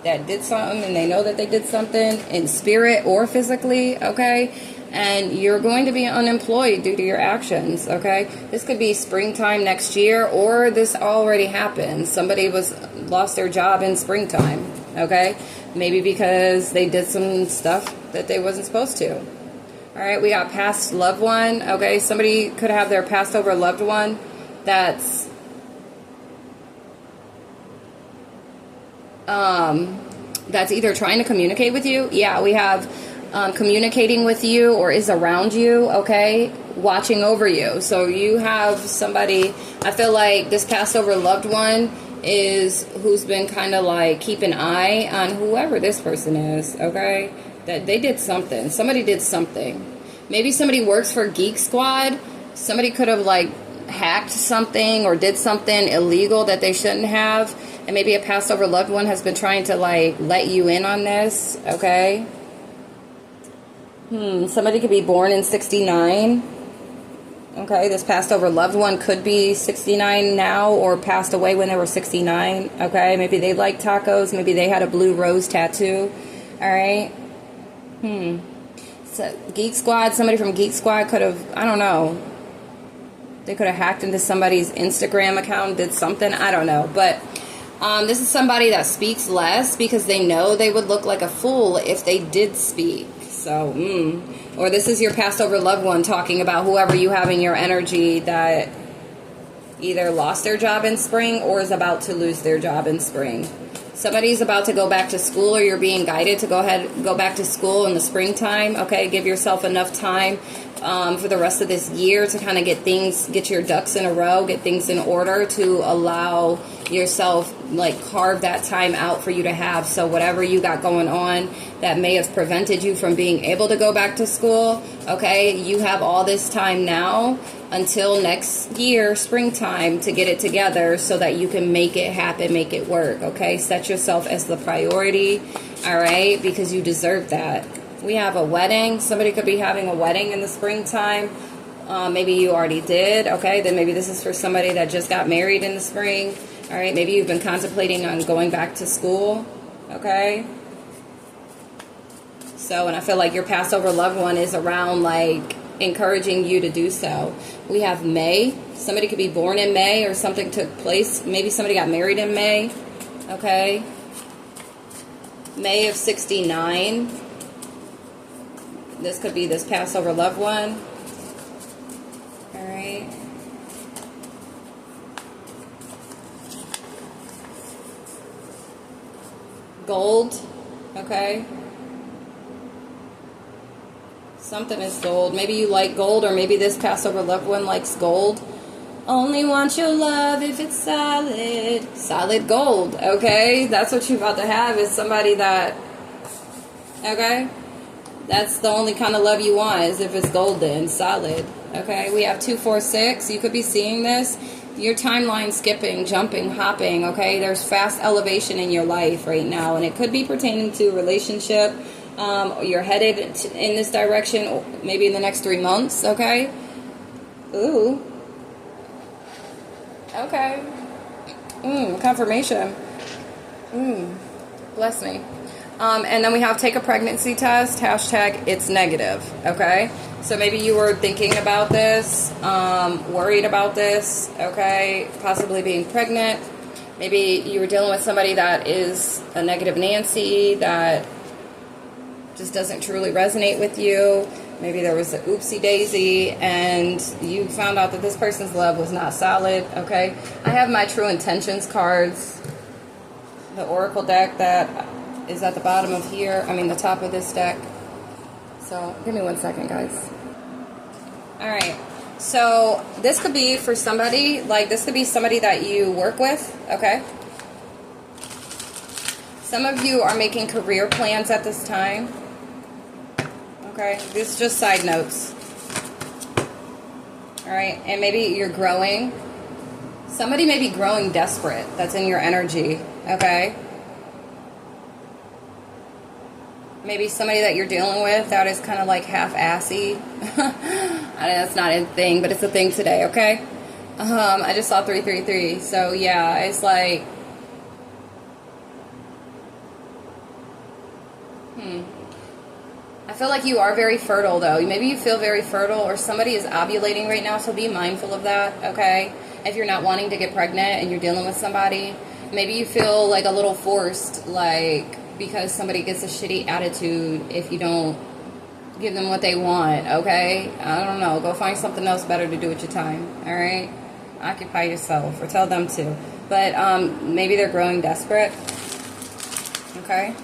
that did something, and they know that they did something in spirit or physically, okay? And you're going to be unemployed due to your actions, okay? This could be springtime next year, or this already happened. Somebody lost their job in springtime, okay? Maybe because they did some stuff that they wasn't supposed to. All right, we got past loved one, okay? Somebody could have their passed over loved one that's either trying to communicate with you. Yeah, we have communicating with you, or is around you, okay, watching over you. So you have somebody, I feel like this passed over loved one is who's been kind of like keep an eye on whoever this person is, okay, that they did something. Somebody did something. Maybe somebody works for Geek Squad. Somebody could have like hacked something or did something illegal that they shouldn't have, and maybe a passed over loved one has been trying to like let you in on this, okay? Somebody could be born in 69. Okay, this passed over loved one could be 69 now or passed away when they were 69. Okay, maybe they like tacos. Maybe they had a blue rose tattoo. All right. So Geek Squad, somebody from Geek Squad could have, I don't know. They could have hacked into somebody's Instagram account, did something. I don't know. But this is somebody that speaks less because they know they would look like a fool if they did speak. So, or this is your passed over loved one talking about whoever you have in your energy that either lost their job in spring or is about to lose their job in spring. Somebody's about to go back to school, or you're being guided to go back to school in the springtime. Okay, give yourself enough time for the rest of this year to kind of get your ducks in a row, get things in order to allow yourself, like, carve that time out for you to have. So whatever you got going on that may have prevented you from being able to go back to school, okay, you have all this time now until next year, springtime, to get it together so that you can make it happen, make it work, okay? Set yourself as the priority, all right, because you deserve that. We have a wedding. Somebody could be having a wedding in the springtime. Maybe you already did, okay? Then maybe this is for somebody that just got married in the spring, all right? Maybe you've been contemplating on going back to school, okay? So, and I feel like your Passover loved one is around, like, encouraging you to do so. We have May. Somebody could be born in May or something took place. Maybe somebody got married in May. Okay. May of 69. This could be this Passover loved one. All right. Gold. Okay. Something is gold. Maybe you like gold, or maybe this Passover loved one likes gold. Only want your love if it's solid. Solid gold, okay? That's what you're about to have, is somebody that, okay? That's the only kind of love you want, is if it's golden, solid, okay? We have 246. You could be seeing this. Your timeline skipping, jumping, hopping, okay? There's fast elevation in your life right now, and it could be pertaining to a relationship. You're headed in this direction maybe in the next 3 months, okay? Ooh. Okay. Confirmation. Bless me. And then we have take a pregnancy test, hashtag it's negative, okay? So maybe you were thinking about this, worried about this, okay? Possibly being pregnant. Maybe you were dealing with somebody that is a negative Nancy, that just doesn't truly resonate with you. Maybe there was an oopsie daisy and you found out that this person's love was not solid, okay? I have my True Intentions cards, the Oracle deck that is at the bottom of here, the top of this deck. So give me 1 second, guys. All right, so this could be for somebody, like this could be somebody that you work with, okay? Some of you are making career plans at this time. Okay, this is just side notes. All right, and maybe you're growing. Somebody may be growing desperate. That's in your energy, okay? Maybe somebody that you're dealing with that is kind of like half-assy. That's not a thing, but it's a thing today, okay? I just saw 333. So, yeah, it's like... I feel like you are very fertile, though. Maybe you feel very fertile, or somebody is ovulating right now, so be mindful of that, okay? If you're not wanting to get pregnant and you're dealing with somebody, maybe you feel like a little forced, like, because somebody gets a shitty attitude if you don't give them what they want, okay? I don't know. Go find something else better to do with your time, all right? Occupy yourself, or tell them to. But maybe they're growing desperate, okay?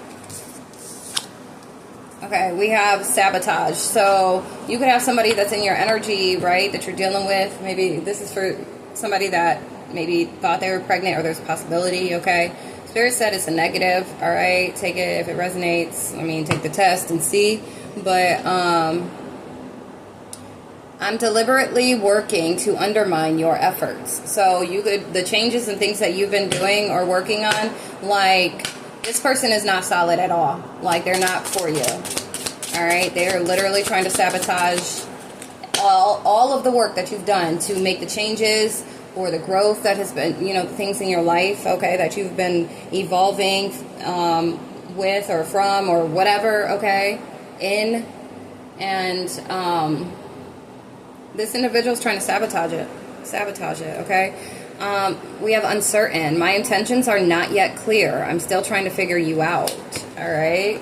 Okay, we have sabotage. So you could have somebody that's in your energy, right, that you're dealing with. Maybe this is for somebody that maybe thought they were pregnant, or there's a possibility, okay? Spirit said it's a negative, all right? Take it if it resonates. Take the test and see. But I'm deliberately working to undermine your efforts. So the changes and things that you've been doing or working on, like... this person is not solid at all. Like, they're not for you. All right, they are literally trying to sabotage all of the work that you've done to make the changes or the growth that has been, you know, things in your life, okay, that you've been evolving with or from or whatever, okay, in. And this individual is trying to sabotage it, okay? We have uncertain. My intentions are not yet clear. I'm still trying to figure you out, all right?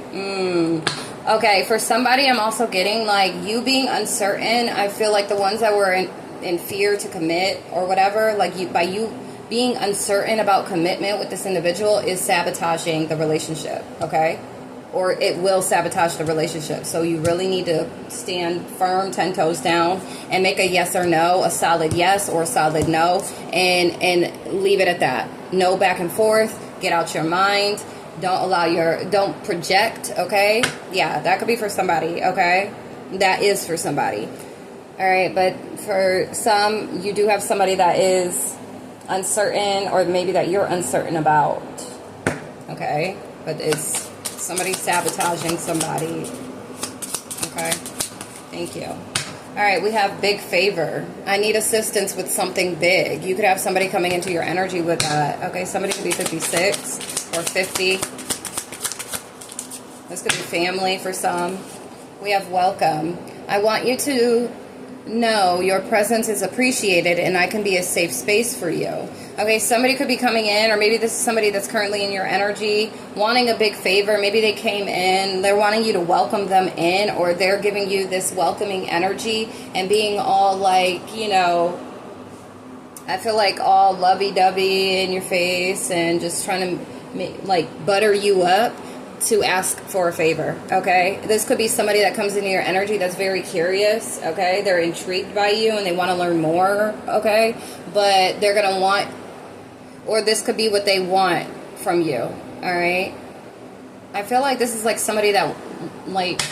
Okay, for somebody, I'm also getting, like, you being uncertain. I feel like the ones that were in fear to commit or whatever, like, by you being uncertain about commitment with this individual is sabotaging the relationship, okay? Or it will sabotage the relationship. So you really need to stand firm, 10 toes down, and make a yes or no, a solid yes or a solid no, and leave it at that. No back and forth. Get out your mind. Don't project, okay? Yeah, that could be for somebody, okay? That is for somebody. All right, but for some, you do have somebody that is uncertain, or maybe that you're uncertain about, okay? But it's somebody sabotaging somebody, okay? Thank you. All right, we have big favor. I need assistance with something big. You could have somebody coming into your energy with that, okay? Somebody could be 56 or 50. This could be family for some. We have welcome. I want you to know your presence is appreciated and I can be a safe space for you. Okay, somebody could be coming in, or maybe this is somebody that's currently in your energy wanting a big favor. Maybe they came in, they're wanting you to welcome them in, or they're giving you this welcoming energy and being all like, you know, I feel like all lovey-dovey in your face and just trying to like butter you up to ask for a favor, okay? This could be somebody that comes into your energy that's very curious, okay? They're intrigued by you and they want to learn more, okay? But they're going to want, or this could be what they want from you, all right? I feel like this is like somebody that, like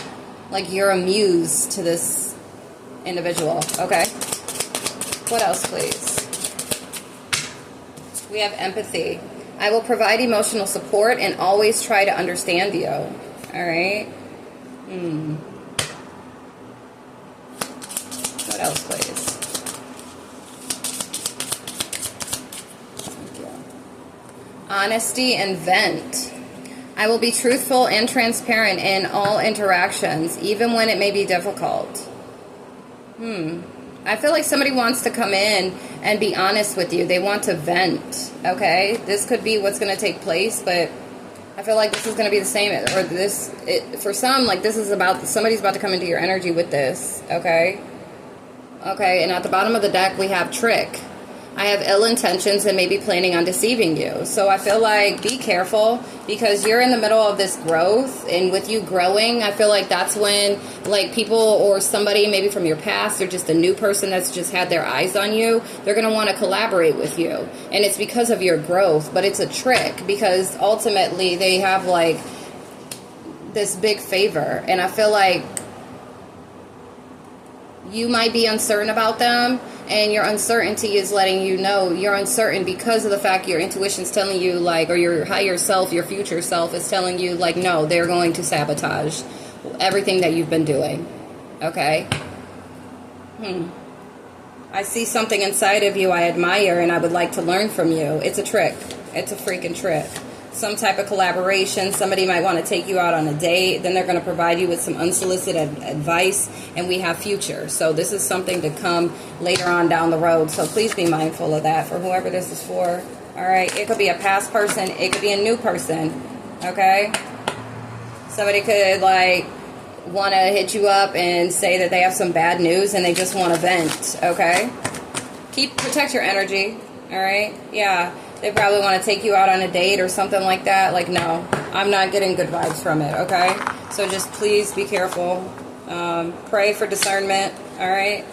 you're a muse to this individual, okay? What else, please? We have empathy. I will provide emotional support and always try to understand you. All right. What else, please? Thank you. Honesty and vent. I will be truthful and transparent in all interactions, even when it may be difficult. I feel like somebody wants to come in and be honest with you. They want to vent, okay? This could be what's going to take place, but I feel like this is going to be the same. Or for some, like this is about, somebody's about to come into your energy with this, okay? Okay, and at the bottom of the deck, we have trick. I have ill intentions and maybe planning on deceiving you. So I feel like be careful, because you're in the middle of this growth, and with you growing, I feel like that's when like people or somebody maybe from your past or just a new person that's just had their eyes on you, they're going to want to collaborate with you. And it's because of your growth, but it's a trick because ultimately they have like this big favor. And I feel like you might be uncertain about them, and your uncertainty is letting you know you're uncertain because of the fact your intuition's telling you, like, or your higher self, your future self is telling you, like, no, they're going to sabotage everything that you've been doing. Okay? I see something inside of you I admire, and I would like to learn from you. It's a trick. It's a freaking trick. Some type of collaboration. Somebody might want to take you out on a date. Then they're going to provide you with some unsolicited advice. And we have future. So this is something to come later on down the road. So please be mindful of that for whoever this is for. All right. It could be a past person. It could be a new person. Okay. Somebody could like want to hit you up and say that they have some bad news and they just want to vent. Okay. Protect your energy. All right. Yeah. They probably want to take you out on a date or something like that. Like, no, I'm not getting good vibes from it, okay? So just please be careful. Pray for discernment, all right?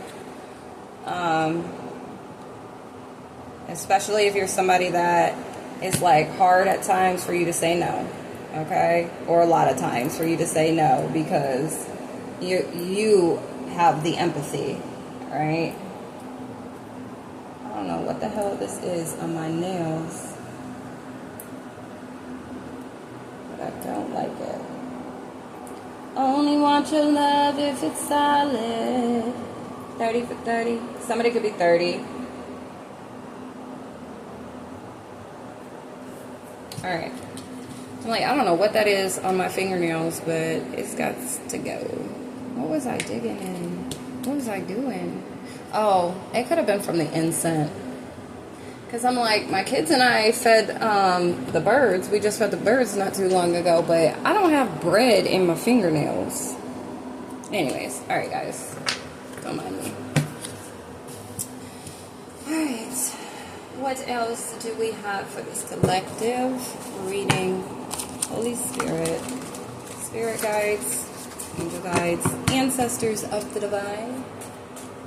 Especially if you're somebody that is, like, hard at times for you to say no, okay? Or a lot of times for you to say no because you have the empathy, all right? I don't know what the hell this is on my nails, but I don't like it. Only want your love if it's solid. 30 for 30. Somebody could be 30. Alright. I'm like, I don't know what that is on my fingernails, but it's got to go. What was I digging in? What was I doing? Oh, it could have been from the incense. Because I'm like, my kids and I fed the birds. We just fed the birds not too long ago, but I don't have bread in my fingernails. Anyways, alright guys. Don't mind me. Alright. What else do we have for this collective reading? Holy Spirit, Spirit guides, angel guides, ancestors of the divine,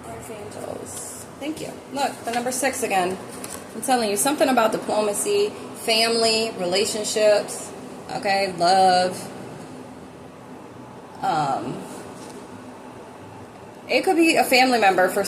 archangels. Thank you. Look, the number 6 again. I'm telling you, something about diplomacy, family, relationships, okay, love. It could be a family member for